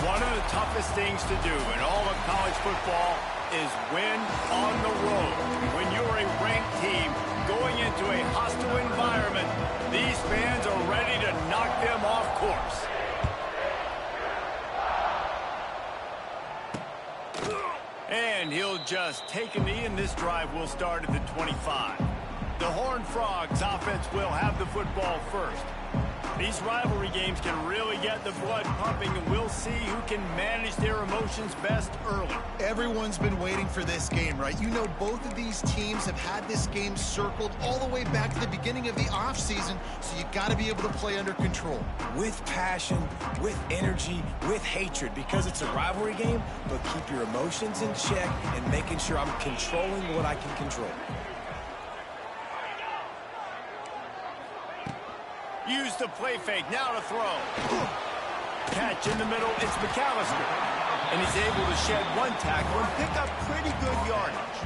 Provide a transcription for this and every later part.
One of the toughest things to do in all of college football is win on the road. When you're a ranked team going into a hostile environment, these fans are ready to knock them off course. And he'll just take a knee, and this drive will start at the 25. The Horned Frogs offense will have the football first. These rivalry games can really get the blood pumping, and we'll see who can manage their emotions best early. Everyone's been waiting for this game, right? You know, both of these teams have had this game circled all the way back to the beginning of the offseason, so you got to be able to play under control. With passion, with energy, with hatred, because it's a rivalry game, but keep your emotions in check and making sure I'm controlling what I can control. Use the play fake, now to throw. Catch in the middle, it's McAllister. And he's able to shed one tackle and pick up pretty good yardage.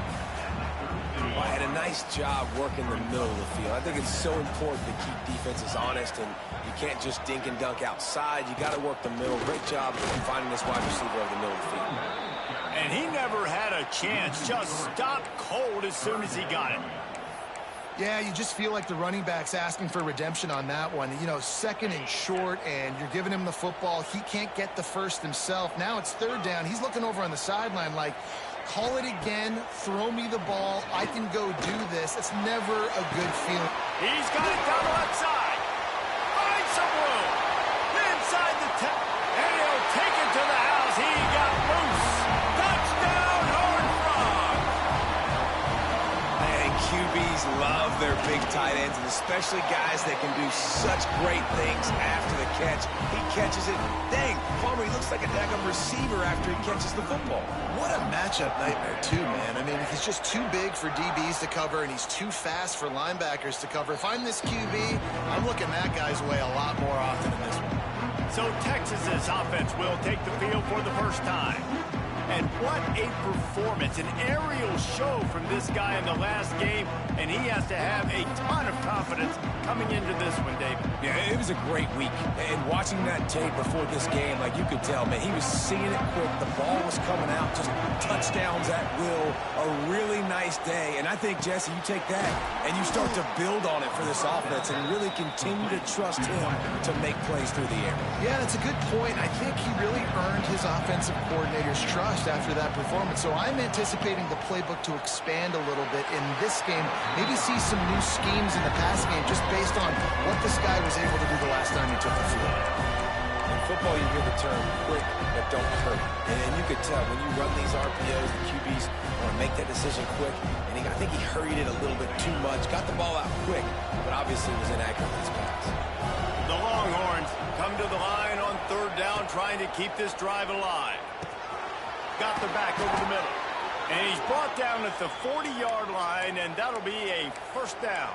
Well, I had a nice job working the middle of the field. I think it's so important to keep defenses honest, and you can't just dink and dunk outside. You got to work the middle. Great job finding this wide receiver over the middle of the field. And he never had a chance, just stopped cold as soon as he got it. Yeah, you just feel like the running back's asking for redemption on that one. You know, second and short, and you're giving him the football. He can't get the first himself. Now it's third down. He's looking over on the sideline like, call it again, throw me the ball, I can go do this. It's never a good feeling. He's got it down the left side. Finds some room. Inside the 10. And he'll take it to the house. He got loose. Touchdown, Horned Frog. And QBs love their big tight ends, and especially guys that can do such great things after the catch. He catches it. Dang, Palmer, he looks like a daggum receiver after he catches the football. What a matchup nightmare, too, man. I mean, he's just too big for DBs to cover, and he's too fast for linebackers to cover. If I'm this QB, I'm looking that guy's way a lot more often than this one. So Texas's offense will take the field for the first time. And what a performance, an aerial show from this guy in the last game, and he has to have a ton of confidence coming into this one, David. Yeah, it was a great week. And watching that tape before this game, like you could tell, man, he was seeing it quick. The ball was coming out, just touchdowns at will. A really nice day. And I think, Jesse, you take that and you start to build on it for this offense and really continue to trust him to make plays through the air. Yeah, that's a good point. I think he really earned his offensive coordinator's trust after that performance. So I'm anticipating the playbook to expand a little bit in this game. Maybe see some new schemes in the pass game just based on what this guy was able to do the last time he took the field. In football, you hear the term quick but don't hurt. And you could tell when you run these RPOs, the QBs want to make that decision quick. And I think he hurried it a little bit too much. Got the ball out quick, but obviously was inaccurate in his pass. The Longhorns come to the line on third down, trying to keep this drive alive. Got the back over the middle. And he's brought down at the 40-yard line, and that'll be a first down.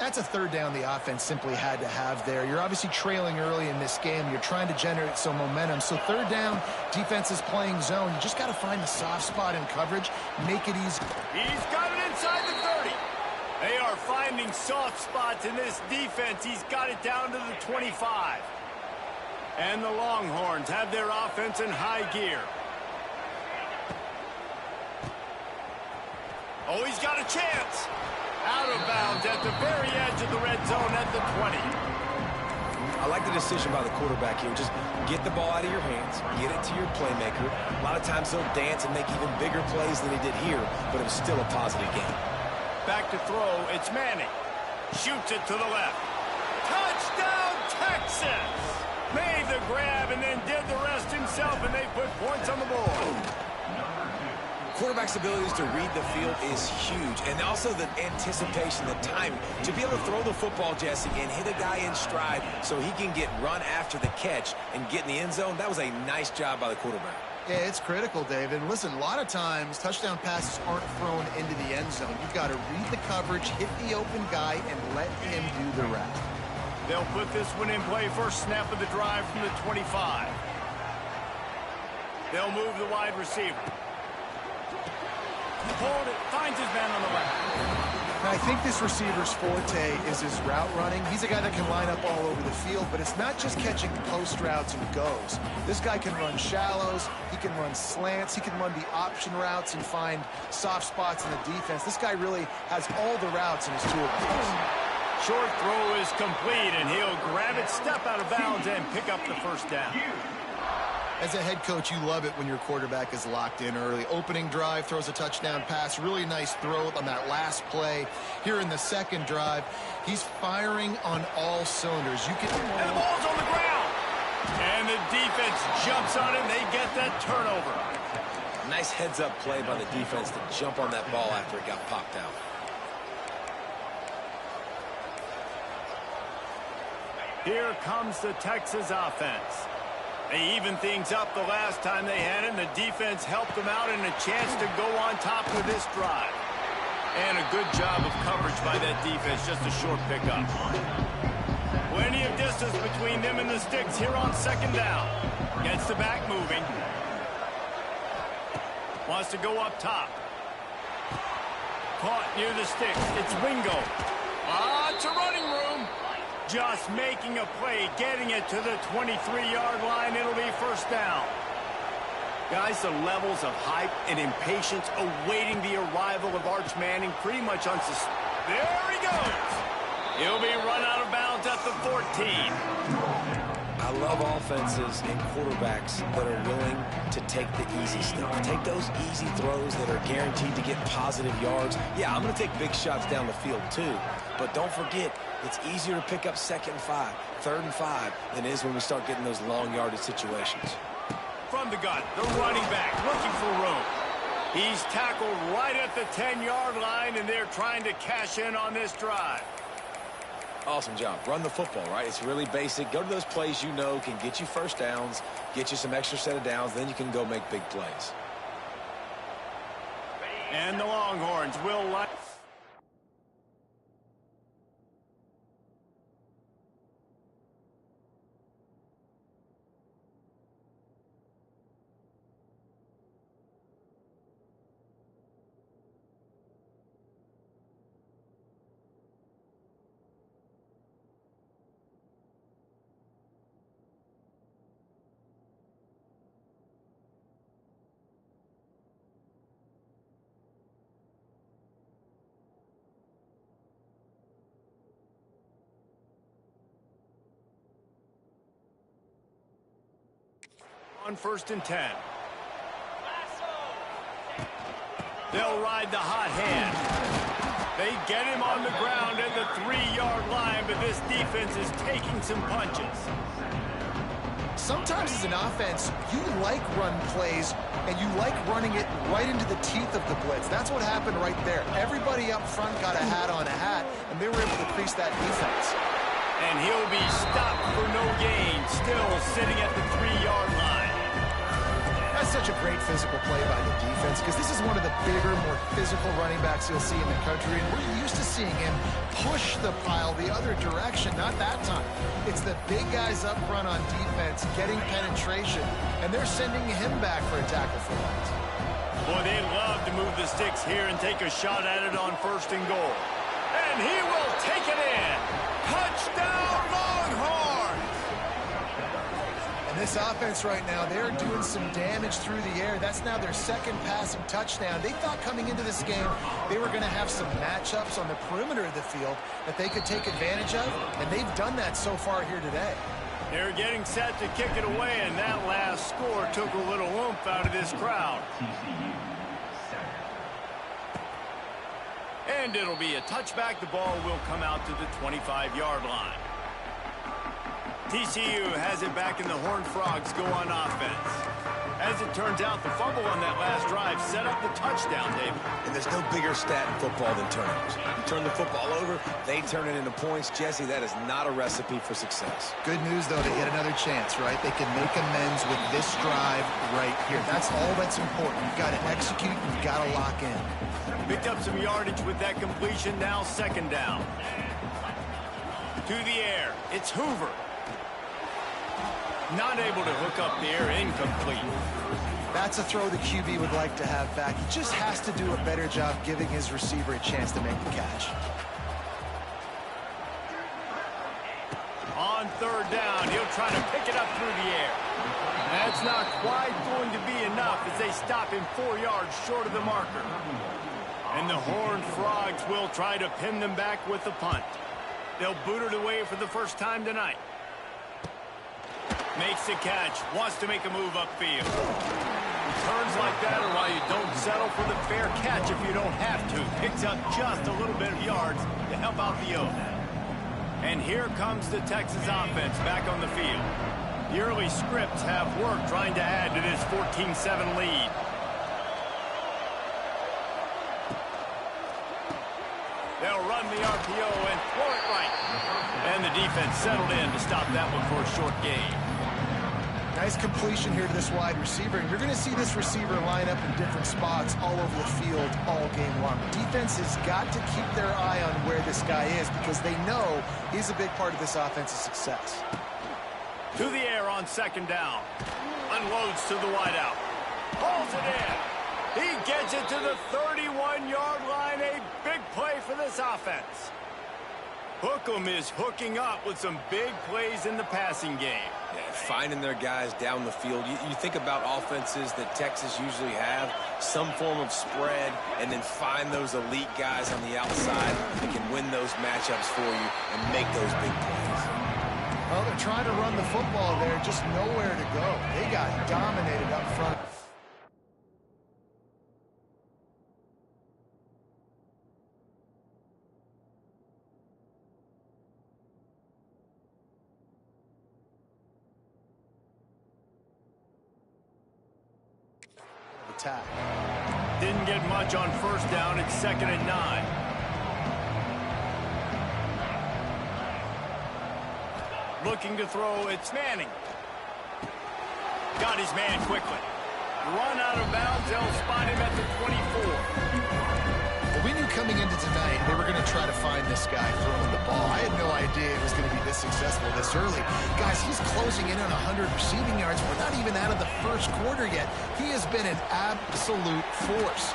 That's a third down the offense simply had to have there. You're obviously trailing early in this game. You're trying to generate some momentum. So third down, defense is playing zone. You just got to find the soft spot in coverage, make it easy. He's got it inside the 30. They are finding soft spots in this defense. He's got it down to the 25. And the Longhorns have their offense in high gear. Oh, he's got a chance. Out of bounds at the very edge of the red zone at the 20. I like the decision by the quarterback here. Just get the ball out of your hands, get it to your playmaker. A lot of times he'll dance and make even bigger plays than he did here, but it was still a positive game. Back to throw, it's Manning. Shoots it to the left. Touchdown, Texas! Made the grab and then did the rest himself, and they put points on the board. Quarterback's abilities to read the field is huge, and also the anticipation, the timing. To be able to throw the football, Jesse, and hit a guy in stride so he can get run after the catch and get in the end zone, that was a nice job by the quarterback. Yeah, it's critical, David. And listen, a lot of times touchdown passes aren't thrown into the end zone. You've got to read the coverage, hit the open guy, and let him do the rest. They'll put this one in play first snap of the drive from the 25. They'll move the wide receiver. Hold it, finds his man on the left. I think this receiver's forte is his route running. He's a guy that can line up all over the field, but it's not just catching post routes and goes. This guy can run shallows, he can run slants, he can run the option routes and find soft spots in the defense. This guy really has all the routes in his toolbox. Short throw is complete, and he'll grab it, step out of bounds, and pick up the first down. As a head coach, you love it when your quarterback is locked in early. Opening drive, throws a touchdown pass. Really nice throw on that last play. Here in the second drive, he's firing on all cylinders. And the ball's on the ground. And the defense jumps on it, and they get that turnover. Nice heads-up play by the defense to jump on that ball after it got popped out. Here comes the Texas offense. They evened things up the last time they had it, and the defense helped them out and a chance to go on top with this drive. And a good job of coverage by that defense, just a short pickup. Plenty of distance between them and the sticks here on second down. Gets the back moving. Wants to go up top. Caught near the sticks. It's Wingo. Lots of running room. Just making a play, getting it to the 23-yard line. It'll be first down. Guys, the levels of hype and impatience awaiting the arrival of Arch Manning pretty much unsuspected. There he goes. He'll be run out of bounds at the 14. I love offenses and quarterbacks that are willing to take the easy stuff. Take those easy throws that are guaranteed to get positive yards. Yeah, I'm going to take big shots down the field too. But don't forget, it's easier to pick up 2nd and 5, 3rd and 5 than it is when we start getting those long yardage situations. From the gun, the running back looking for room. He's tackled right at the 10-yard line, and they're trying to cash in on this drive. Awesome job. Run the football, right? It's really basic. Go to those plays you know can get you first downs, get you some extra set of downs, then you can go make big plays. And the Longhorns will line. On 1st and 10. They'll ride the hot hand. They get him on the ground at the 3-yard line, but this defense is taking some punches. Sometimes as an offense, you like run plays, and you like running it right into the teeth of the blitz. That's what happened right there. Everybody up front got a hat on a hat, and they were able to crease that defense. And he'll be stopped for no gain, still sitting at the 3-yard line. That's such a great physical play by the defense, because this is one of the bigger, more physical running backs you'll see in the country, and we're used to seeing him push the pile the other direction. Not that time. It's the big guys up front on defense getting penetration, and they're sending him back for a tackle for loss. Boy, they love to move the sticks here and take a shot at it on 1st and goal. And he will take it in. Touchdown, Longhorns! And this offense right now, they're doing some damage through the air. That's now their 2nd passing touchdown. They thought coming into this game they were going to have some matchups on the perimeter of the field that they could take advantage of, and they've done that so far here today. They're getting set to kick it away, and that last score took a little oomph out of this crowd. And it'll be a touchback. The ball will come out to the 25-yard line. TCU has it back, and the Horned Frogs go on offense. As it turns out, the fumble on that last drive set up the touchdown, David. And there's no bigger stat in football than turnovers. You turn the football over, they turn it into points. Jesse, that is not a recipe for success. Good news, though, to get another chance, right? They can make amends with this drive right here. That's all that's important. You've got to execute, you've got to lock in. Picked up some yardage with that completion. Now 2nd down. To the air. It's Hoover. Not able to hook up there, incomplete. That's a throw the QB would like to have back. He just has to do a better job giving his receiver a chance to make the catch. On third down, he'll try to pick it up through the air. That's not quite going to be enough as they stop him 4 yards short of the marker. And the Horned Frogs will try to pin them back with the punt. They'll boot it away for the first time tonight. Makes the catch, wants to make a move upfield. Turns like that are why you don't settle for the fair catch if you don't have to. Picks up just a little bit of yards to help out the O's. And here comes the Texas offense back on the field. The early scripts have worked trying to add to this 14-7 lead. They'll run the RPO and throw it right. And the defense settled in to stop that one for a short gain. Nice completion here to this wide receiver. And you're going to see this receiver line up in different spots all over the field all game long. Defense has got to keep their eye on where this guy is because they know he's a big part of this offense's success. To the air on second down. Unloads to the wideout. Pulls it in. He gets it to the 31-yard line. A big play for this offense. Hookem is hooking up with some big plays in the passing game. Yeah, finding their guys down the field. You think about offenses that Texas usually have, some form of spread, and then find those elite guys on the outside that can win those matchups for you and make those big plays. Well, they're trying to run the football there, just nowhere to go. They got dominated up front. Attack. Didn't get much on first down. It's 2nd and 9. Looking to throw, it's Manning. Got his man quickly. Run out of bounds, they'll spot him at the 24. Well, we knew coming into tonight they were going to try to find this guy throwing the ball. I had no idea it was going to be this successful this early. Guys, he's closing in on 100 receiving yards. We're not even out of the first quarter yet. He has been an absolute force.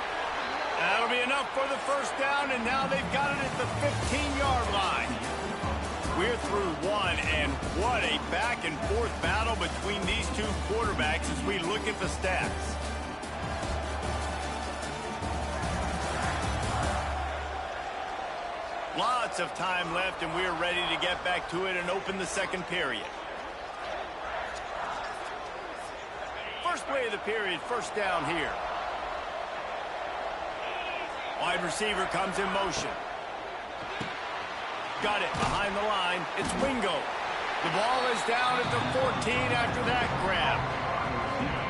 That'll be enough for the first down, and now they've got it at the 15-yard line. We're through one, and what a back-and-forth battle between these two quarterbacks as we look at the stats. Lots of time left, and we're ready to get back to it and open the second period. First play of the period, first down here. Wide receiver comes in motion. Got it behind the line. It's Wingo. The ball is down at the 14 after that grab.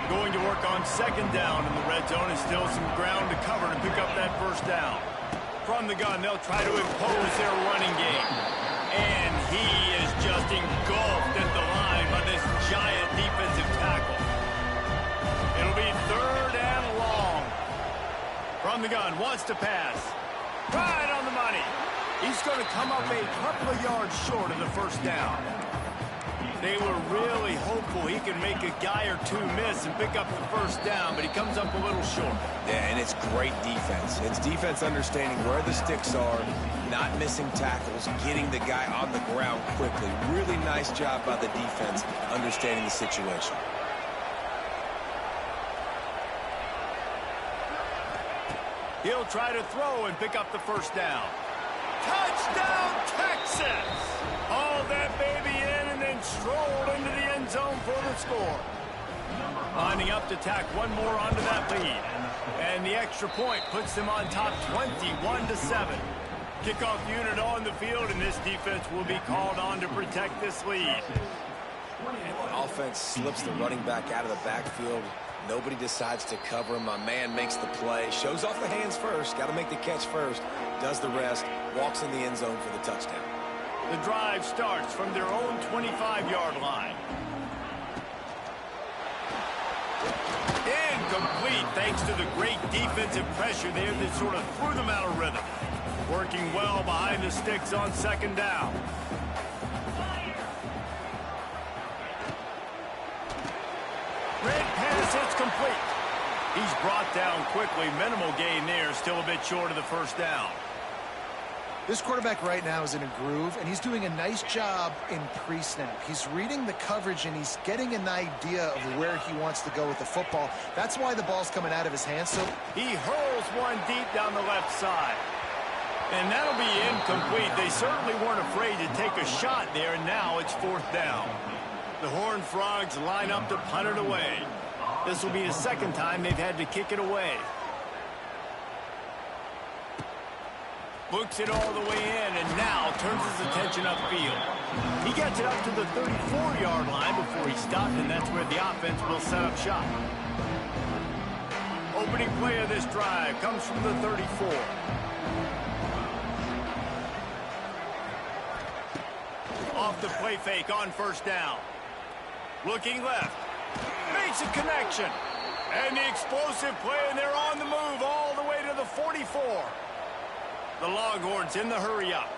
Going to work on second down in the red zone, and still some ground to cover to pick up that first down. From the gun, they'll try to impose their running game. And he is just engulfed at the line by this giant defensive tackle. It'll be 3rd and long. From the gun, wants to pass. Right on the money. He's going to come up a couple of yards short of the first down. They were really hopeful he could make a guy or two miss and pick up the first down, but he comes up a little short. Yeah, and it's great defense. It's defense understanding where the sticks are, not missing tackles, getting the guy on the ground quickly. Really nice job by the defense understanding the situation. He'll try to throw and pick up the first down. Touchdown, Texas! Hauled that baby in and then strolled into the end zone for the score. Lining up to tack one more onto that lead. And the extra point puts them on top 21-7. Kickoff unit on the field, and this defense will be called on to protect this lead. And the offense slips the running back out of the backfield. Nobody decides to cover him. My man makes the play. Shows off the hands first. Got to make the catch first. Does the rest. Walks in the end zone for the touchdown. The drive starts from their own 25-yard line. Incomplete thanks to the great defensive pressure there that sort of threw them out of rhythm. Working well behind the sticks on second down. complete. He's brought down quickly. Minimal gain there. Still a bit short of the first down. This quarterback right now is in a groove, and he's doing a nice job in pre-snap. He's reading the coverage, and he's getting an idea of where he wants to go with the football. That's why the ball's coming out of his hands. So he hurls one deep down the left side. And that'll be incomplete. They certainly weren't afraid to take a shot there, and now it's fourth down. The Horned Frogs line up to punt it away. This will be the second time they've had to kick it away. Books it all the way in, and now turns his attention upfield. He gets it up to the 34-yard line before he stopped, and that's where the offense will set up shop. Opening play of this drive comes from the 34. Off the play fake on first down. Looking left. Makes a connection. And the explosive play, and they're on the move all the way to the 44. The Longhorns in the hurry-up.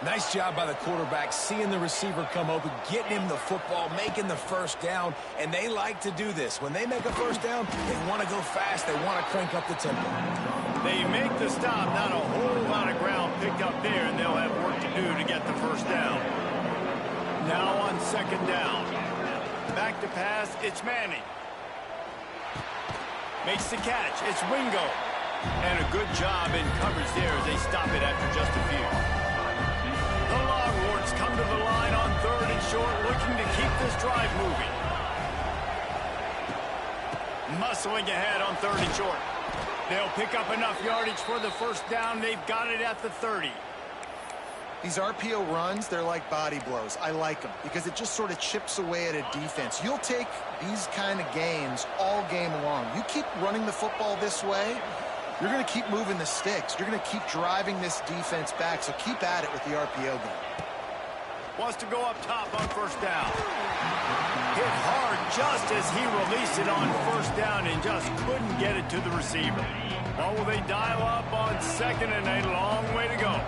Nice job by the quarterback, seeing the receiver come open, getting him the football, making the first down, and they like to do this. When they make a first down, they want to go fast. They want to crank up the tempo. They make the stop. Not a whole lot of ground picked up there, and they'll have work to do to get the first down. Now on second down. Back to pass, it's Manning. Makes the catch, it's Wingo. And a good job in coverage there as they stop it after just a few. The Longhorns come to the line on third and short, looking to keep this drive moving. Muscling ahead on third and short. They'll pick up enough yardage for the first down. They've got it at the 30. these RPO runs, they're like body blows. I like them because it just sort of chips away at a defense. You'll take these kind of games all game long. You keep running the football this way, you're going to keep moving the sticks. You're going to keep driving this defense back, so keep at it with the RPO game. Wants to go up top on first down. Hit hard just as he released it on first down and just couldn't get it to the receiver. Or will they dial up on second and a long way to go?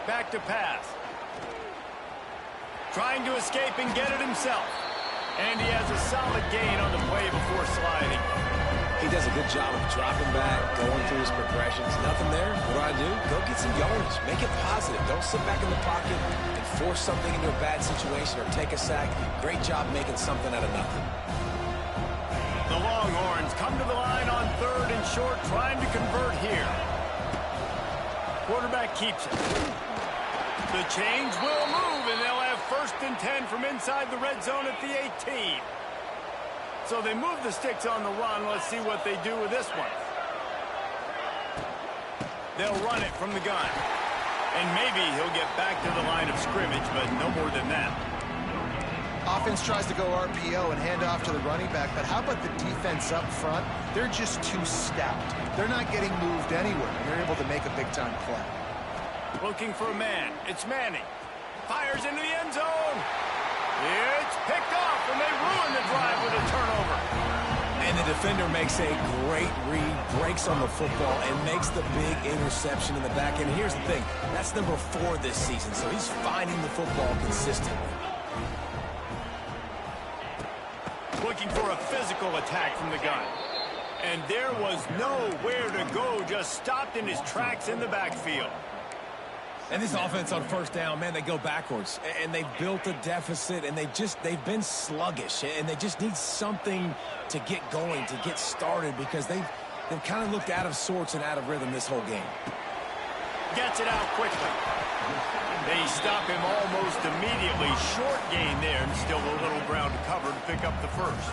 Back to pass. Trying to escape and get it himself. And he has a solid gain on the play before sliding. He does a good job of dropping back, going through his progressions. Nothing there. What do? Go get some yardage. Make it positive. Don't sit back in the pocket and force something into a bad situation or take a sack. Great job making something out of nothing. The Longhorns come to the line on third and short, trying to convert here. Quarterback keeps it. The change will move, and they'll have 1st and 10 from inside the red zone at the 18. So they move the sticks on the run. Let's see what they do with this one. They'll run it from the gun. And maybe he'll get back to the line of scrimmage, but no more than that. Offense tries to go RPO and hand off to the running back, but how about the defense up front? They're just too stout. They're not getting moved anywhere, and they're able to make a big-time play. Looking for a man. It's Manning. Fires into the end zone. It's picked off, and they ruin the drive with a turnover. And the defender makes a great read, breaks on the football, and makes the big interception in the back end. Here's the thing. That's number 4 this season, so he's finding the football consistently. Looking for a physical attack from the gun. And there was nowhere to go, just stopped in his tracks in the backfield. And this offense on first down, man, they go backwards. And they've built a deficit, and they've been sluggish. And they just need something to get going, to get started, because they've kind of looked out of sorts and out of rhythm this whole game. Gets it out quickly. They stop him almost immediately. Short gain there, and still a little ground to cover to pick up the first.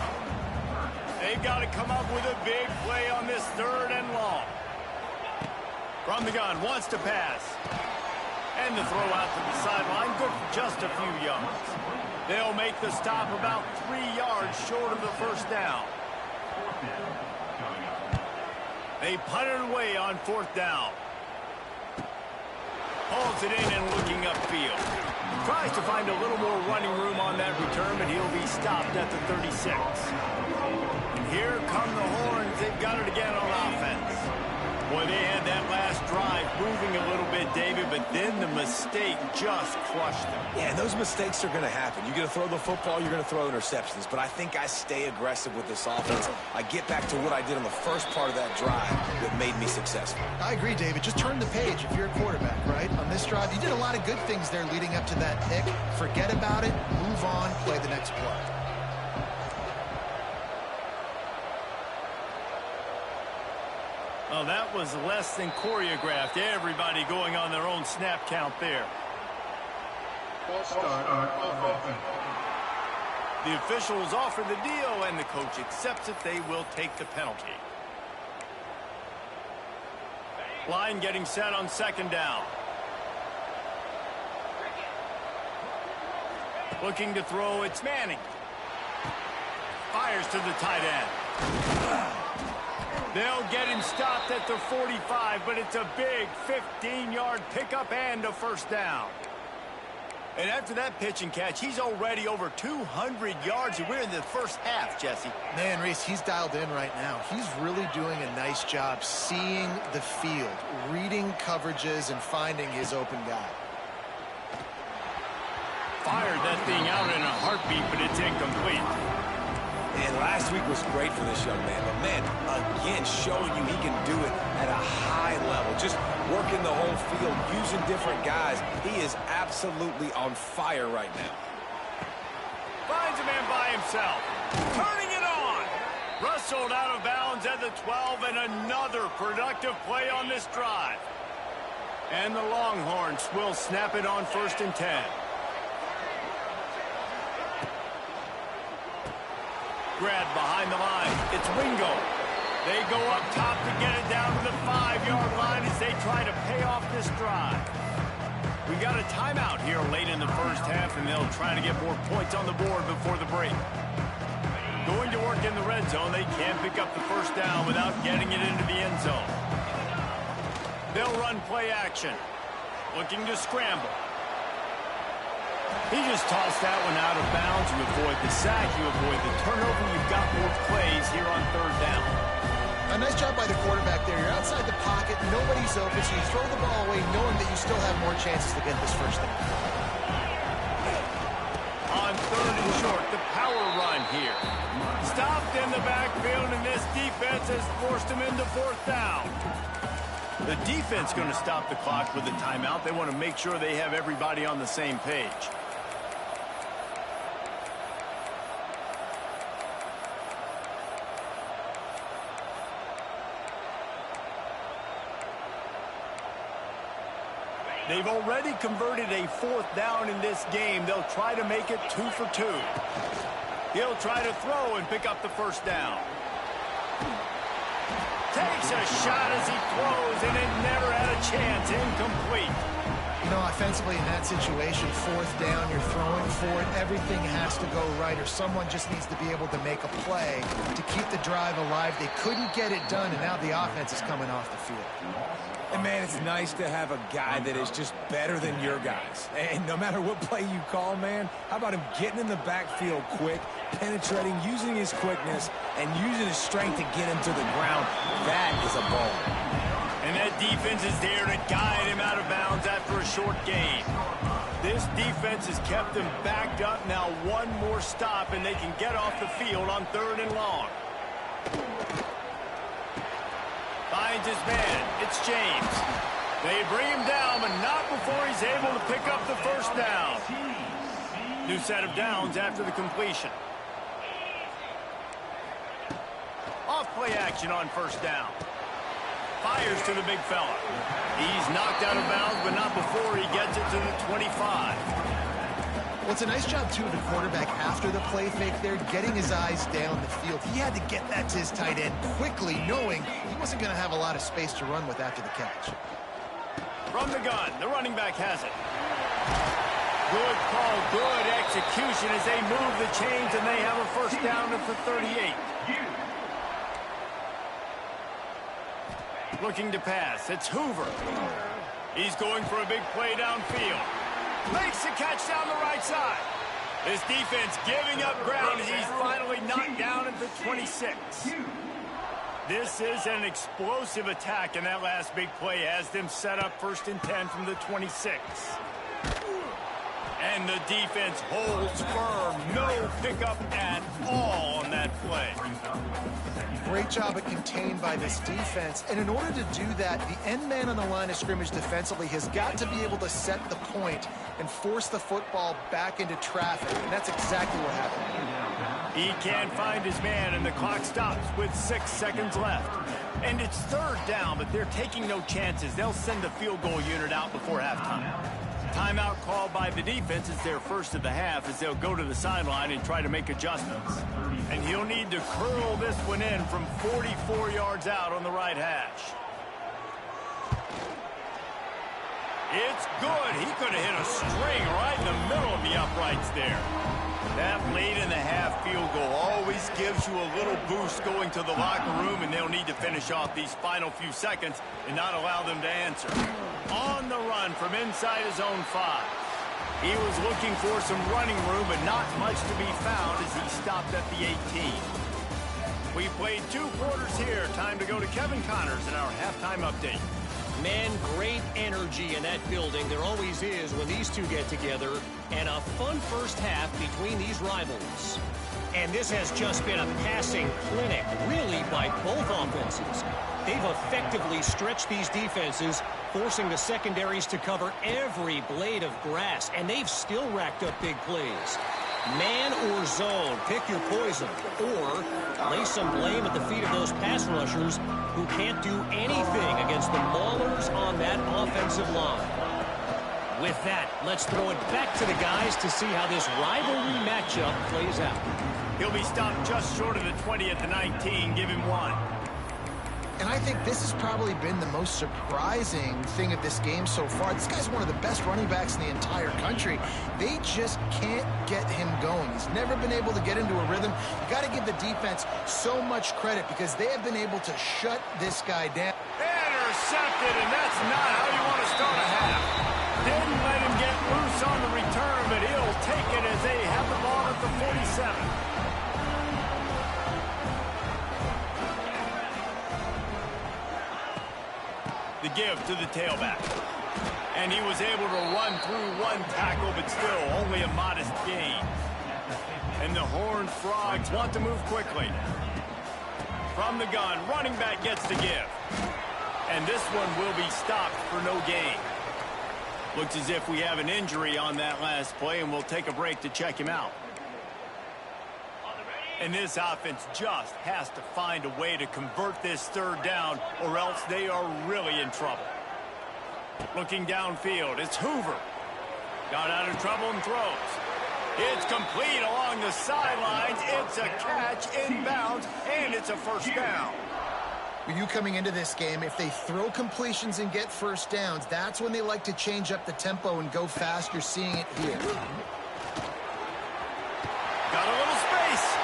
They've got to come up with a big play on this 3rd and long. From the gun, wants to pass. And the throw out to the sideline, good for just a few yards. They'll make the stop about 3 yards short of the first down. They punt it away on 4th down. Hauls it in and looking upfield. Tries to find a little more running room on that return, but he'll be stopped at the 36. And here come the Horns. They've got it again on offense. Boy, they had that last drive moving a little bit, David, but then the mistake just crushed him. Yeah, and those mistakes are going to happen. You're going to throw the football, you're going to throw interceptions. But I think I stay aggressive with this offense. I get back to what I did on the first part of that drive that made me successful. I agree, David. Just turn the page if you're a quarterback, right? On this drive, you did a lot of good things there leading up to that pick. Forget about it, move on, play the next play. Oh, that was less than choreographed. Everybody going on their own snap count there. The officials offer the deal, and the coach accepts it. They will take the penalty. Line getting set on second down. Looking to throw, it's Manning. Fires to the tight end. They'll get him stopped at the 45, but it's a big 15-yard pickup and a first down. And after that pitch and catch, he's already over 200 yards, and we're in the first half, Jesse. Man, Reese, he's dialed in right now. He's really doing a nice job seeing the field, reading coverages, and finding his open guy. Fired that thing out in a heartbeat, but it's incomplete. And last week was great for this young man. But, man, again, showing you he can do it at a high level. Just working the whole field, using different guys. He is absolutely on fire right now. Finds a man by himself. Turning it on. Rustled out of bounds at the 12, and another productive play on this drive. And the Longhorns will snap it on 1st and 10. Grab behind the line. It's Wingo. They go up top to get it down to the 5-yard line as they try to pay off this drive. We got a timeout here late in the first half, and they'll try to get more points on the board before the break. Going to work in the red zone. They can't pick up the first down without getting it into the end zone. They'll run play action. Looking to scramble. He just tossed that one out of bounds. You avoid the sack, you avoid the turnover. You've got more plays here on 3rd down. A nice job by the quarterback there. You're outside the pocket, nobody's open, so you throw the ball away knowing that you still have more chances to get this first down. On 3rd and short, the power run here. Stopped in the backfield, and this defense has forced him into 4th down. The defense going to stop the clock with a timeout. They want to make sure they have everybody on the same page. They've already converted a 4th down in this game. They'll try to make it 2 for 2. He'll try to throw and pick up the first down. Takes a shot as he throws, and it never had a chance. Incomplete. You know, offensively in that situation, 4th down, you're throwing for it. Everything has to go right, or someone just needs to be able to make a play to keep the drive alive. They couldn't get it done, and now the offense is coming off the field. And, man, it's nice to have a guy that is just better than your guys. And no matter what play you call, man, how about him getting in the backfield quick, penetrating, using his quickness, and using his strength to get him to the ground? That is a ball. And that defense is there to guide him out of bounds after a short gain. This defense has kept them backed up. Now one more stop, and they can get off the field on 3rd and long. Finds his man. It's James. They bring him down, but not before he's able to pick up the first down. New set of downs after the completion. Off play action on 1st down. Fires to the big fella. He's knocked out of bounds, but not before he gets it to the 25. Well, it's a nice job, too, of the quarterback after the play fake there, getting his eyes down the field. He had to get that to his tight end quickly, knowing he wasn't going to have a lot of space to run with after the catch. From the gun, the running back has it. Good call, good execution as they move the chains, and they have a first down at the 38. Looking to pass, it's Hoover. He's going for a big play downfield. Makes the catch down the right side. This defense giving up ground as he's finally knocked down at the 26. This is an explosive attack, and that last big play has them set up 1st and 10 from the 26. And the defense holds firm. No pickup at all on that play. Great job at contained by this defense. And in order to do that, the end man on the line of scrimmage defensively has got to be able to set the point and force the football back into traffic. And that's exactly what happened. He can't find his man, and the clock stops with 6 seconds left. And it's 3rd down, but they're taking no chances. They'll send the field goal unit out before halftime. Timeout called by the defense is their first of the half as they'll go to the sideline and try to make adjustments. And he'll need to curl this one in from 44 yards out on the right hash. It's good. He could have hit a string right in the middle of the uprights there. That late in the half field goal always gives you a little boost going to the locker room, and they'll need to finish off these final few seconds and not allow them to answer. On the run from inside his own 5. He was looking for some running room, but not much to be found as he stopped at the 18. We played 2 quarters here. Time to go to Kevin Connors in our halftime update. Man, great energy in that building. There always is when these two get together. And a fun first half between these rivals. And this has just been a passing clinic, really, by both offenses. They've effectively stretched these defenses, forcing the secondaries to cover every blade of grass. And they've still racked up big plays. Man or zone, pick your poison. Or lay some blame at the feet of those pass rushers who can't do anything against the maulers on that offensive line. With that, let's throw it back to the guys to see how this rivalry matchup plays out. He'll be stopped just short of the 20 at the 19. Give him 1. And I think this has probably been the most surprising thing of this game so far. This guy's one of the best running backs in the entire country. They just can't get him going. He's never been able to get into a rhythm. You got to give the defense so much credit because they have been able to shut this guy down. Intercepted, and that's not how you want to start a half. Didn't let him get loose on the return, but he'll take it as they have the ball at the 47. The give to the tailback. And he was able to run through 1 tackle, but still only a modest gain. And the Horned Frogs want to move quickly. From the gun, running back gets the give. And this one will be stopped for no gain. Looks as if we have an injury on that last play, and we'll take a break to check him out. And this offense just has to find a way to convert this 3rd down, or else they are really in trouble. Looking downfield, it's Hoover. Got out of trouble and throws. It's complete along the sidelines. It's a catch inbounds, and it's a 1st down. With you coming into this game, if they throw completions and get 1st downs, that's when they like to change up the tempo and go fast. You're seeing it here. Got a little space.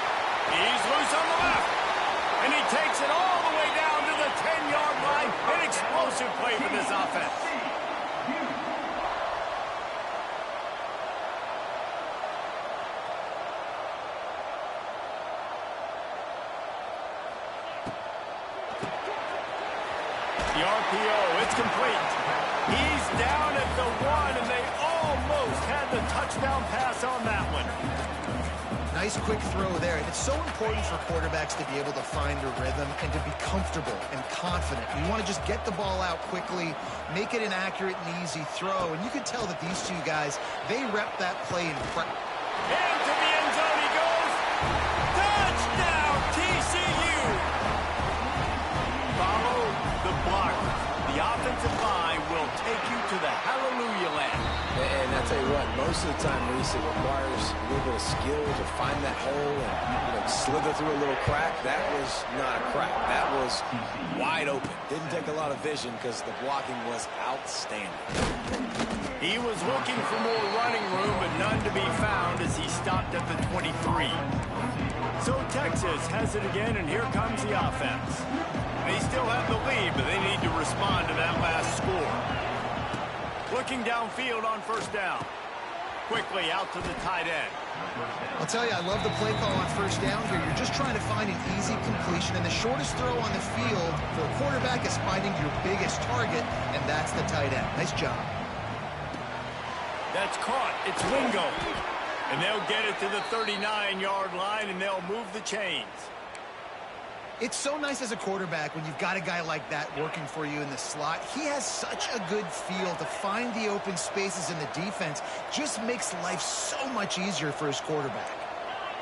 He's loose on the left. And he takes it all the way down to the 10-yard line. An explosive play for this offense. The RPO, it's complete. He's down at the 1, and they almost had the touchdown pass on that one. Nice quick throw there. And it's so important for quarterbacks to be able to find a rhythm and to be comfortable and confident. You want to just get the ball out quickly, make it an accurate and easy throw. And you can tell that these 2 guys, they rep that play in practice. Into the end zone he goes. Touchdown, TCU. Follow the blocker. The offensive line will take you to the hallelujah land. And I tell you what, most of the time, Reese, it requires a little bit of skill to find that hole and slither through a little crack. That was not a crack. That was wide open. Didn't take a lot of vision because the blocking was outstanding. He was looking for more running room, but none to be found as he stopped at the 23. So Texas has it again, and here comes the offense. They still have the lead, but they need to respond to that last score. Looking downfield on 1st down. Quickly out to the tight end. I'll tell you, I love the play call on first down here. You're just trying to find an easy completion, and the shortest throw on the field for a quarterback is finding your biggest target, and that's the tight end. Nice job. That's caught. It's Wingo. And they'll get it to the 39-yard line, and they'll move the chains. It's so nice as a quarterback when you've got a guy like that working for you in the slot. He has such a good feel to find the open spaces in the defense. Just makes life so much easier for his quarterback.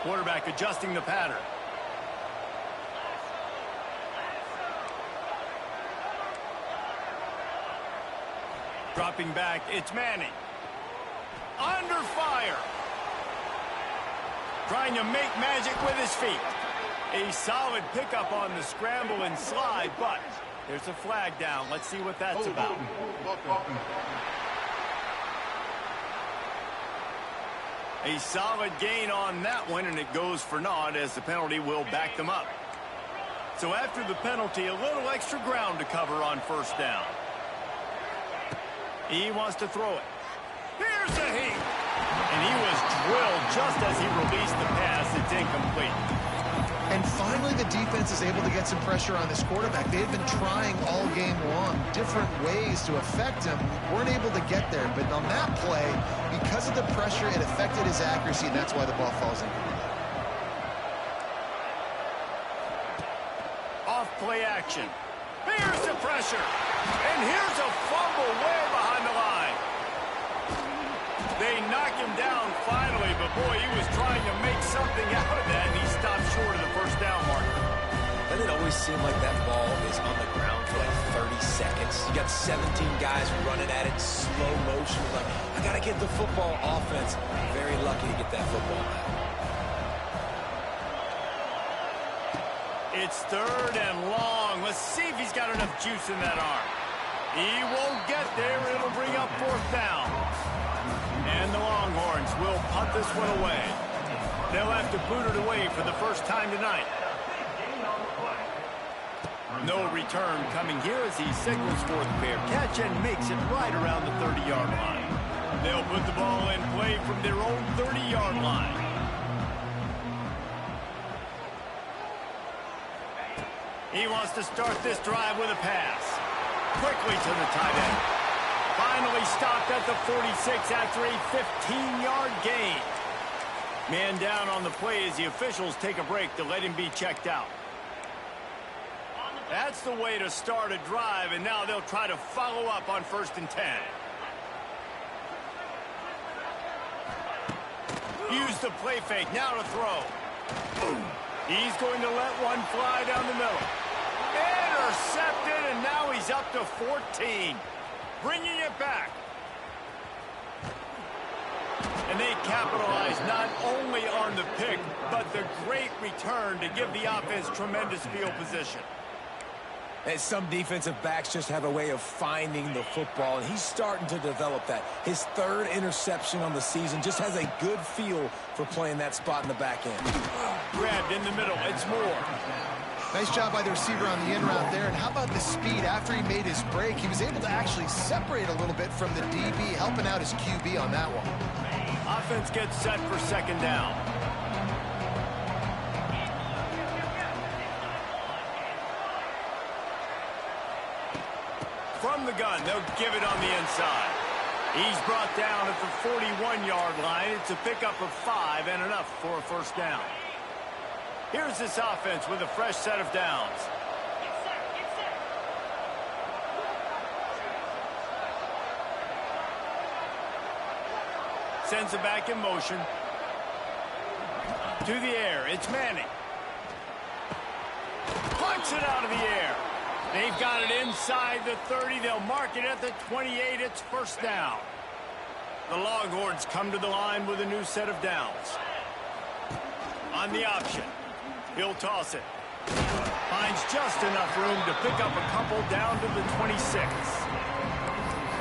Quarterback adjusting the pattern. Dropping back, it's Manning. Under fire. Trying to make magic with his feet. A solid pickup on the scramble and slide, but there's a flag down. Let's see what that's about. A solid gain on that one, and it goes for naught as the penalty will back them up. So after the penalty, a little extra ground to cover on first down. He wants to throw it. Here's a heat. And he was drilled just as he released the pass. It's incomplete. And finally, the defense is able to get some pressure on this quarterback. They had been trying all game long different ways to affect him. Weren't able to get there. But on that play, because of the pressure, it affected his accuracy, and that's why the ball falls incomplete. Off play action. Here's the pressure. And here's a fumble way behind the line. They knock him down finally, but boy, he was trying to make something out of that, and he stopped short of the first down marker. Doesn't it always seem like that ball is on the ground for like 30 seconds? You got 17 guys running at it, slow motion. Like, I got to get the football. Offense, very lucky to get that football back. It's third and long. Let's see if he's got enough juice in that arm. He won't get there. It'll bring up fourth down. And the Longhorns will punt this one away. They'll have to boot it away for the first time tonight. No return coming here as he signals for the fair catch and makes it right around the 30-yard line. They'll put the ball in play from their own 30-yard line. He wants to start this drive with a pass. Quickly to the tight end. Finally stopped at the 46 after a 15-yard gain. Man down on the play as the officials take a break to let him be checked out. That's the way to start a drive, and now they'll try to follow up on 1st and 10. Use the play fake, now to throw. He's going to let one fly down the middle. Intercepted, and now he's up to 14. Bringing it back. And they capitalize not only on the pick, but the great return to give the offense tremendous field position. And some defensive backs just have a way of finding the football, and he's starting to develop that. His third interception on the season, just has a good feel for playing that spot in the back end. Grabbed in the middle, it's Moore. Nice job by the receiver on the in route there. And how about the speed after he made his break? He was able to actually separate a little bit from the DB, helping out his QB on that one. Offense gets set for 2nd down. From the gun, they'll give it on the inside. He's brought down at the 41-yard line. It's a pickup of 5 and enough for a 1st down. Here's this offense with a fresh set of downs. Sends it back in motion. To the air, it's Manning. Punts it out of the air. They've got it inside the 30. They'll mark it at the 28. It's 1st down. The Longhorns come to the line with a new set of downs. On the option. He'll toss it. Finds just enough room to pick up a couple down to the 26.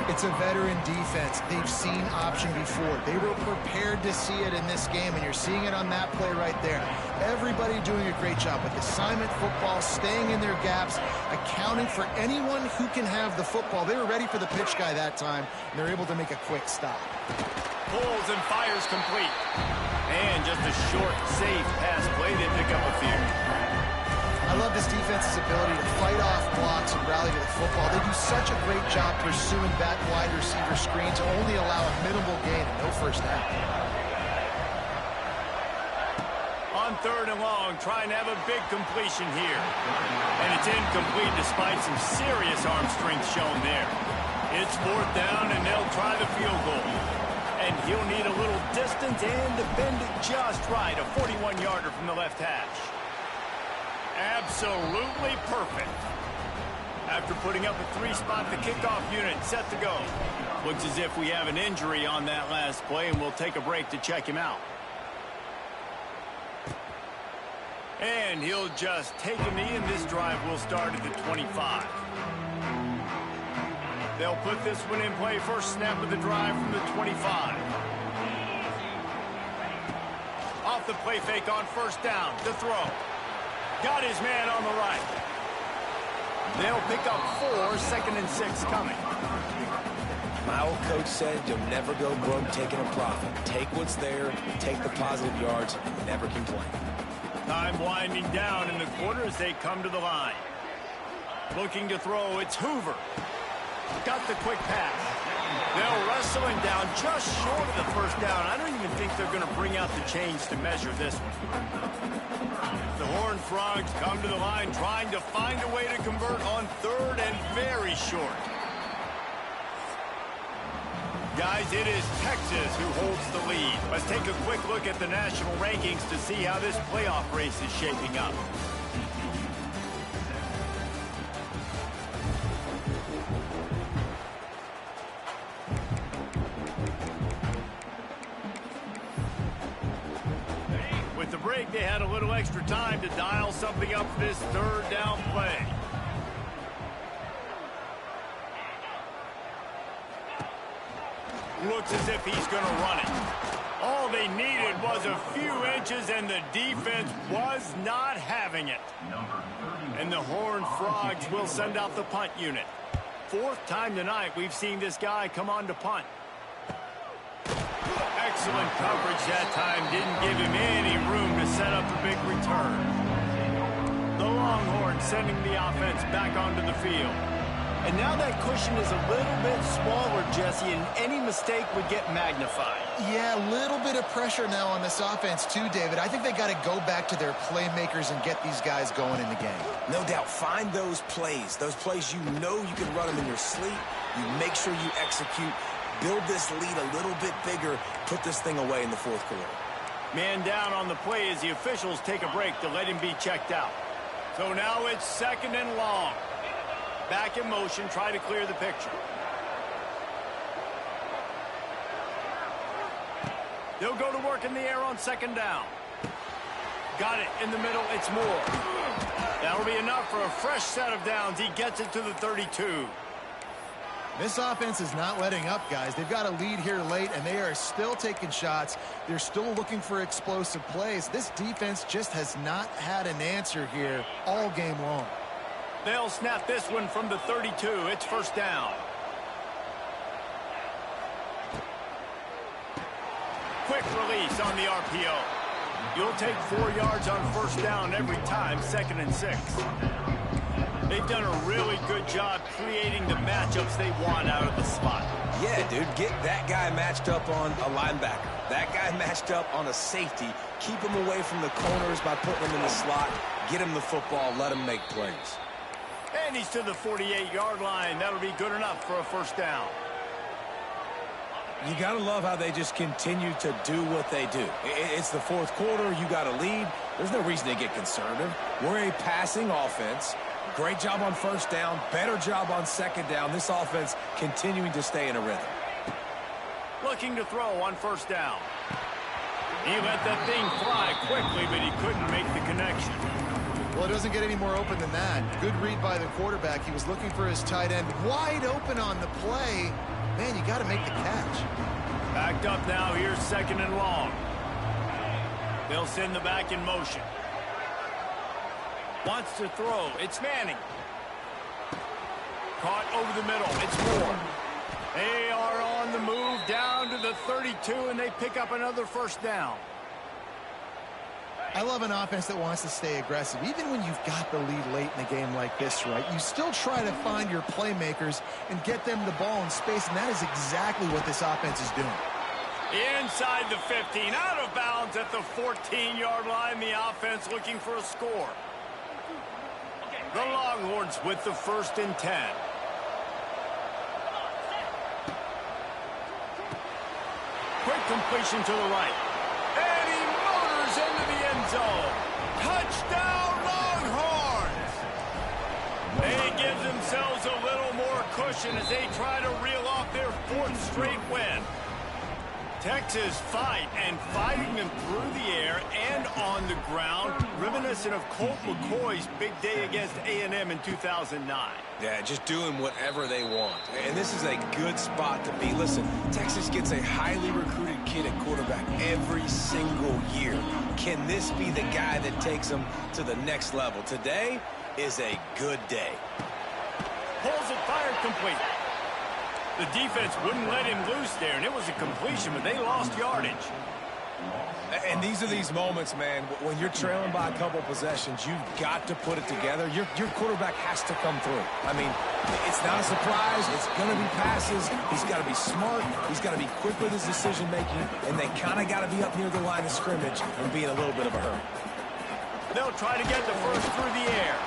It's a veteran defense. They've seen option before. They were prepared to see it in this game, and you're seeing it on that play right there. Everybody doing a great job with assignment football, staying in their gaps, accounting for anyone who can have the football. They were ready for the pitch guy that time, and they're able to make a quick stop. pulls and fires complete. And just a short, safe pass play. They pick up a few. I love this defense's ability to fight off blocks and rally to the football. They do such a great job pursuing that wide receiver screen to only allow a minimal gain and no first down. On 3rd and long, trying to have a big completion here. And it's incomplete despite some serious arm strength shown there. It's 4th down, and they'll try the field goal. And he'll need a little distance and to bend it just right. A 41-yarder from the left hash. Absolutely perfect. After putting up a 3-spot, the kickoff unit set to go. Looks as if we have an injury on that last play, and we'll take a break to check him out. And he'll just take a knee, and this drive will start at the 25. They'll put this one in play. First snap of the drive from the 25. Off the play fake on 1st down. To throw. Got his man on the right. They'll pick up 4, 2nd and 6 coming. My old coach said you'll never go broke taking a profit. Take what's there, take the positive yards, and never complain. Time winding down in the quarter as they come to the line. Looking to throw, it's Hoover. Got the quick pass. They'll wrestle him down just short of the 1st down. I don't even think they're going to bring out the chains to measure this one. The Horned Frogs come to the line trying to find a way to convert on 3rd and very short. Guys, it is Texas who holds the lead. Let's take a quick look at the national rankings to see how this playoff race is shaping up. With the break, they had a little extra time to dial something up for this 3rd down play. Looks as if he's going to run it. All they needed was a few inches, and the defense was not having it. And the Horned Frogs will send out the punt unit. 4th time tonight we've seen this guy come on to punt. Excellent coverage that time. Didn't give him any room to set up a big return. The Longhorns sending the offense back onto the field. And now that cushion is a little bit smaller, Jesse, and any mistake would get magnified. Yeah, a little bit of pressure now on this offense too, David. I think they got to go back to their playmakers and get these guys going in the game. No doubt, find those plays you know you can run them in your sleep. You make sure you execute, build this lead a little bit bigger, put this thing away in the 4th quarter. Man down on the play as the officials take a break to let him be checked out. So now it's 2nd and long. Back in motion, try to clear the picture. They'll go to work in the air on 2nd down. Got it in the middle, it's Moore. That'll be enough for a fresh set of downs. He gets it to the 32. This offense is not letting up, guys. They've got a lead here late, and they are still taking shots. They're still looking for explosive plays. This defense just has not had an answer here all game long. They'll snap this one from the 32. It's 1st down. Quick release on the RPO. You'll take 4 yards on 1st down every time, 2nd and 6. They've done a really good job creating the matchups they want out of the spot. Yeah, dude, get that guy matched up on a linebacker. That guy matched up on a safety. Keep him away from the corners by putting him in the slot. Get him the football. Let him make plays. And he's to the 48-yard line. That'll be good enough for a 1st down. You got to love how they just continue to do what they do. It's the 4th quarter. You got a lead. There's no reason to get conservative. We're a passing offense. Great job on 1st down. Better job on 2nd down. This offense continuing to stay in a rhythm. Looking to throw on 1st down. He let that thing fly quickly, but he couldn't make the connection. Well, it doesn't get any more open than that. Good read by the quarterback. He was looking for his tight end wide open on the play. Man, you got to make the catch. Backed up now. Here's 2nd and long. They'll send the back in motion. Wants to throw. It's Manning. Caught over the middle. It's Moore. They are on the move down to the 32, and they pick up another first down. I love an offense that wants to stay aggressive. Even when you've got the lead late in a game like this, right, you still try to find your playmakers and get them the ball in space, and that is exactly what this offense is doing. Inside the 15, out of bounds at the 14-yard line. The offense looking for a score. The Longhorns with the 1st and 10. Quick completion to the right. And he motors into the end zone. Touchdown, Longhorns! They give themselves a little more cushion as they try to reel off their 4th straight win. Texas fighting them through the air and on the ground, reminiscent of Colt McCoy's big day against A&M in 2009. Yeah, just doing whatever they want. And this is a good spot to be. Listen, Texas gets a highly recruited kid at quarterback every single year. Can this be the guy that takes them to the next level? Today is a good day. Pulls it, fired complete. The defense wouldn't let him loose there, and it was a completion, but they lost yardage. And these are these moments, man, when you're trailing by a couple possessions, you've got to put it together. Your quarterback has to come through. I mean, it's not a surprise. It's going to be passes. He's got to be smart. He's got to be quick with his decision-making, and they kind of got to be up near the line of scrimmage and be in a little bit of a hurry. They'll try to get the first through the air.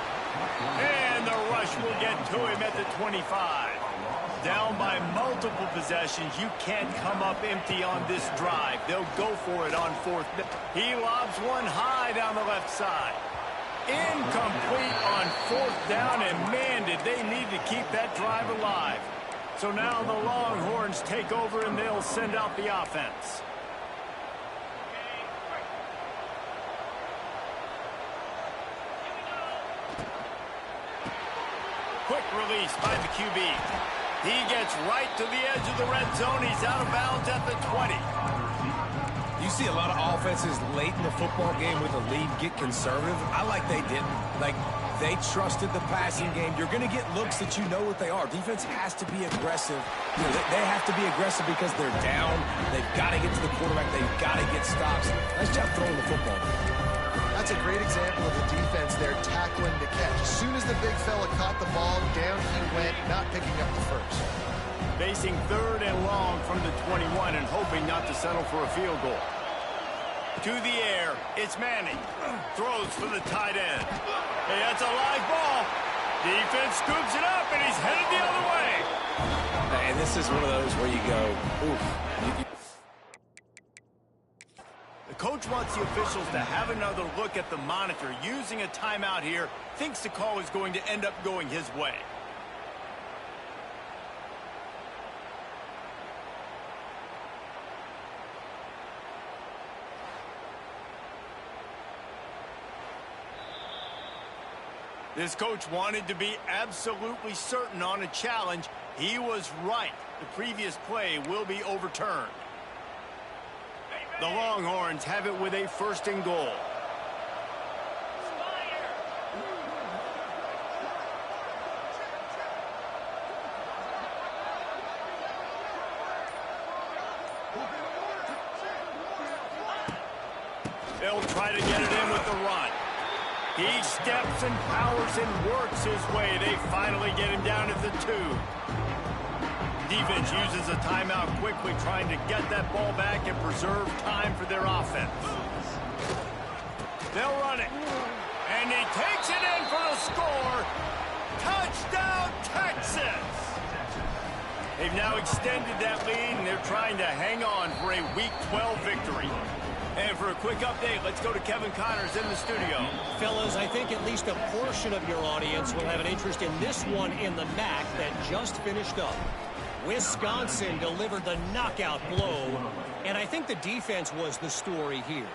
And the rush will get to him at the 25. Down by multiple possessions. You can't come up empty on this drive. They'll go for it on 4th. He lobs one high down the left side. Incomplete on 4th down, and man, did they need to keep that drive alive. So now the Longhorns take over, and they'll send out the offense. Quick release by the QB. He gets right to the edge of the red zone. He's out of bounds at the 20. You see a lot of offenses late in the football game with a lead get conservative. I like they didn't. Like, they trusted the passing game. You're going to get looks that you know what they are. Defense has to be aggressive. You know, they have to be aggressive because they're down. They've got to get to the quarterback. They've got to get stops. Nice job throwing the football. That's a great example of the defense there tackling to catch. As soon as the big fella caught the ball, down he went, not picking up the first. Facing 3rd and long from the 21 and hoping not to settle for a field goal. To the air, it's Manning. Throws for the tight end. Hey, that's a live ball. Defense scoops it up, and he's headed the other way. And this is one of those where you go, oof. The coach wants the officials to have another look at the monitor. Using a timeout here, thinks the call is going to end up going his way. This coach wanted to be absolutely certain on a challenge. He was right. The previous play will be overturned. The Longhorns have it with a 1st and goal. They'll try to get it in with the run. He steps and powers and works his way. They finally get him down at the 2. Defense uses a timeout quickly, trying to get that ball back and preserve time for their offense. They'll run it. And he takes it in for a score. Touchdown, Texas! They've now extended that lead, and they're trying to hang on for a Week 12 victory. And for a quick update, let's go to Kevin Connors in the studio. Fellas, I think at least a portion of your audience will have an interest in this one in the MAC that just finished up. Wisconsin delivered the knockout blow, and I think the defense was the story here.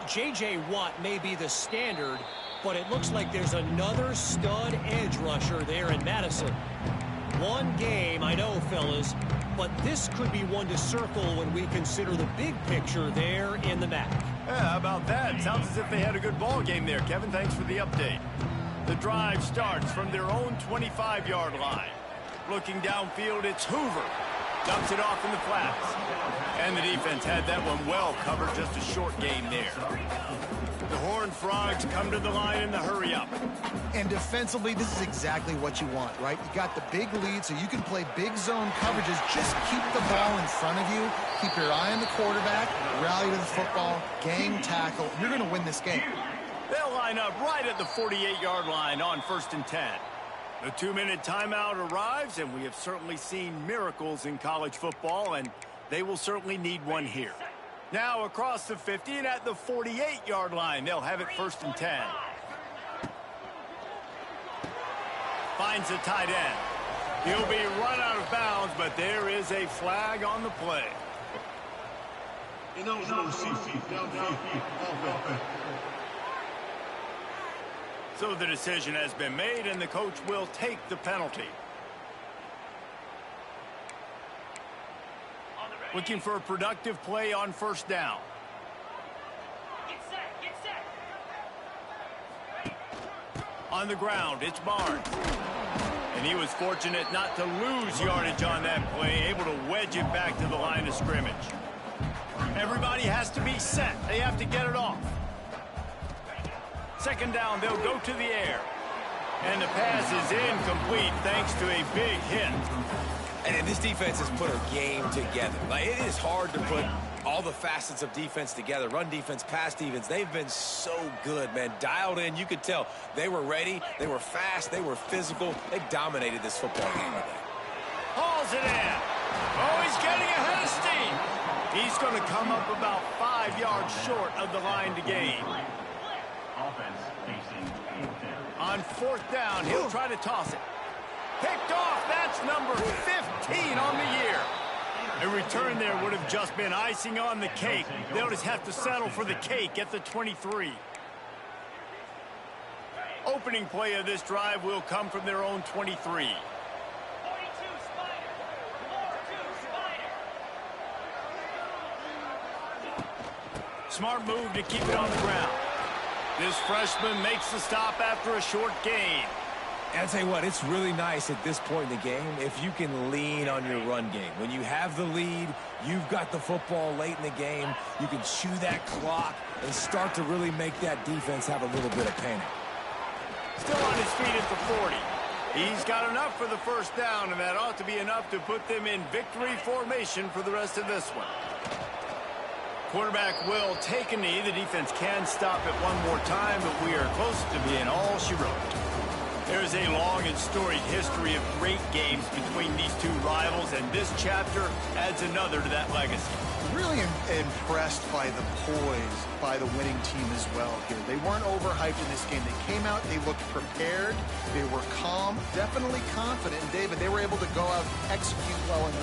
J.J. Watt may be the standard, but it looks like there's another stud edge rusher there in Madison. One game, I know, fellas, but this could be one to circle when we consider the big picture there in the MAC. Yeah, how about that? Sounds as if they had a good ball game there, Kevin. Thanks for the update. The drive starts from their own 25-yard line. Looking downfield, it's Hoover. Dumps it off in the flats. And And the defense had that one well covered, just a short game there. The Horned Frogs come to the line in the hurry-up. And defensively, this is exactly what you want, right? You got the big lead, so you can play big zone coverages. Just keep the ball in front of you. Keep your eye on the quarterback. Rally to the football. Gang tackle. You're going to win this game. They'll line up right at the 48-yard line on 1st and 10. The 2-minute timeout arrives, and we have certainly seen miracles in college football, and they will certainly need one here. Now across the 50 and at the 48-yard line, they'll have it 1st and 10. Finds the tight end. He'll be run out of bounds, but there is a flag on the play. So the decision has been made, and the coach will take the penalty. Looking for a productive play on 1st down. Get set. On the ground, it's Barnes. And he was fortunate not to lose yardage on that play, able to wedge it back to the line of scrimmage. Everybody has to be set. They have to get it off. 2nd down, they'll go to the air. And the pass is incomplete thanks to a big hit. And this defense has put a game together. Like, it is hard to put all the facets of defense together. Run defense, pass defense. They've been so good, man. Dialed in. You could tell they were ready. They were fast. They were physical. They dominated this football game today. Hauls it in. Oh, he's getting ahead of steam. He's going to come up about 5 yards short of the line to gain. On 4th down, he'll try to toss it. Picked off. That's number 15 on the year. A return there would have just been icing on the cake. They'll just have to settle for the cake at the 23. Opening play of this drive will come from their own 23. 42 Spider. 42 Spider. Smart move to keep it on the ground. This freshman makes the stop after a short gain. And I'll tell you what, it's really nice at this point in the game if you can lean on your run game. When you have the lead, you've got the football late in the game, you can chew that clock and start to really make that defense have a little bit of panic. Still on his feet at the 40. He's got enough for the 1st down, and that ought to be enough to put them in victory formation for the rest of this one. Quarterback will take a knee. The defense can stop it one more time, but we are close to being all she wrote. There's a long and storied history of great games between these two rivals, and this chapter adds another to that legacy. Really impressed by the poise by the winning team as well here. They weren't overhyped in this game. They came out, they looked prepared, they were calm, definitely confident. And David, they were able to go out and execute well enough